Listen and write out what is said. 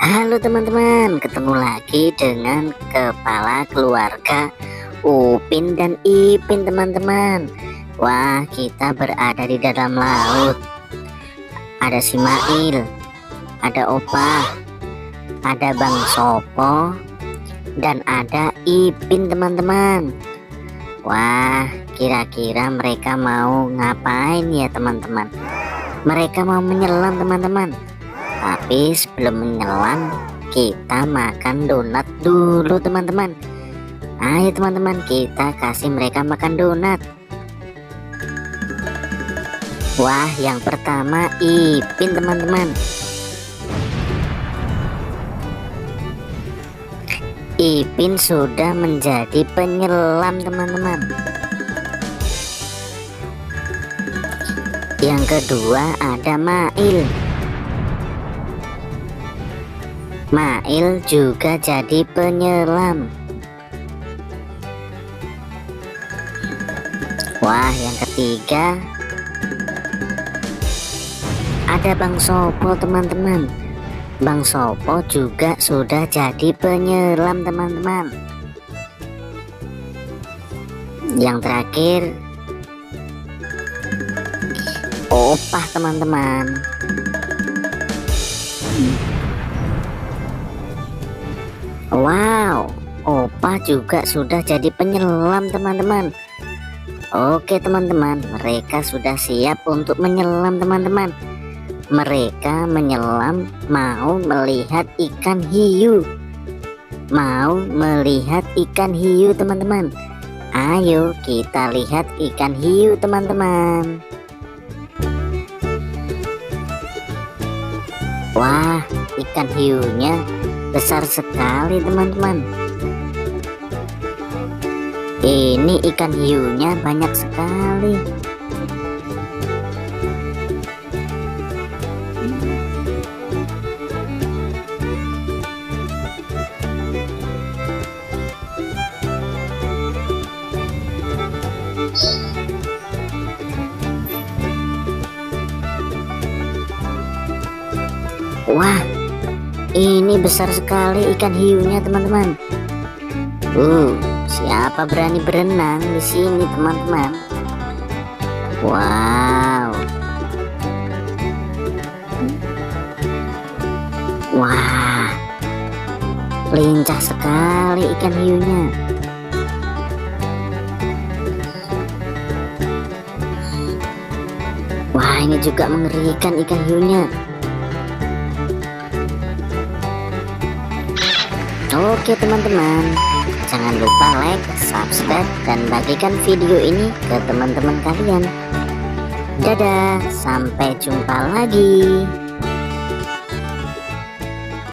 Halo teman-teman, ketemu lagi dengan kepala keluarga Upin dan Ipin teman-teman. Wah, kita berada di dalam laut. Ada si Mail, ada Opa, ada Bang Sopo, dan ada Ipin teman-teman. Wah, kira-kira mereka mau ngapain ya teman-teman? Mereka mau menyelam teman-teman. Tapi sebelum menyelam, kita makan donat dulu teman-teman. Ayo teman-teman, kita kasih mereka makan donat. Wah, yang pertama Ipin teman-teman. Ipin sudah menjadi penyelam teman-teman. Yang kedua ada Mail. Mail juga jadi penyelam. Wah, yang ketiga ada Bang Sopo teman-teman. Bang Sopo juga sudah jadi penyelam teman-teman. Yang terakhir Opah teman-teman. Wow, Opa juga sudah jadi penyelam teman-teman. Oke teman-teman, mereka sudah siap untuk menyelam teman-teman. Mereka menyelam mau melihat ikan hiu. Mau melihat ikan hiu teman-teman. Ayo kita lihat ikan hiu teman-teman. Wah, ikan hiunya besar sekali teman-teman. Ini ikan hiunya banyak sekali. Wah, ini besar sekali ikan hiunya teman-teman. Siapa berani berenang di sini teman-teman? Wow. Wah, lincah sekali ikan hiunya. Wah, ini juga mengerikan ikan hiunya. Oke teman-teman, jangan lupa like, subscribe, dan bagikan video ini ke teman-teman kalian. Dadah, sampai jumpa lagi.